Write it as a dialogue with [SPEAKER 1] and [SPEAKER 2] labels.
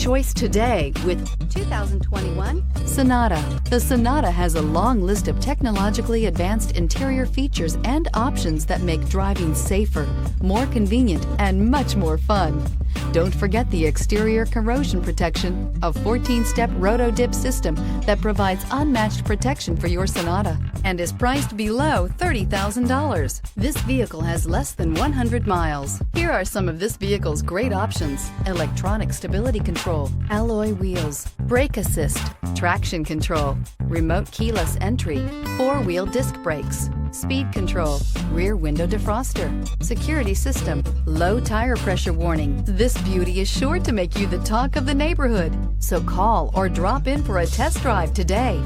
[SPEAKER 1] choice today with 2021 Sonata. The Sonata has a long list of technologically advanced interior features and options that make driving safer, more convenient, and much more fun. Don't forget the exterior corrosion protection, a 14-step roto-dip system that provides unmatched protection for your Sonata and is priced below $30,000. This vehicle has less than 100 miles. Here are some of this vehicle's great options: electronic stability control, alloy wheels, brake assist, traction control, remote keyless entry, 4-wheel disc brakes, speed control, rear window defroster, security system, low tire pressure warning. This beauty is sure to make you the talk of the neighborhood. So call or drop in for a test drive today.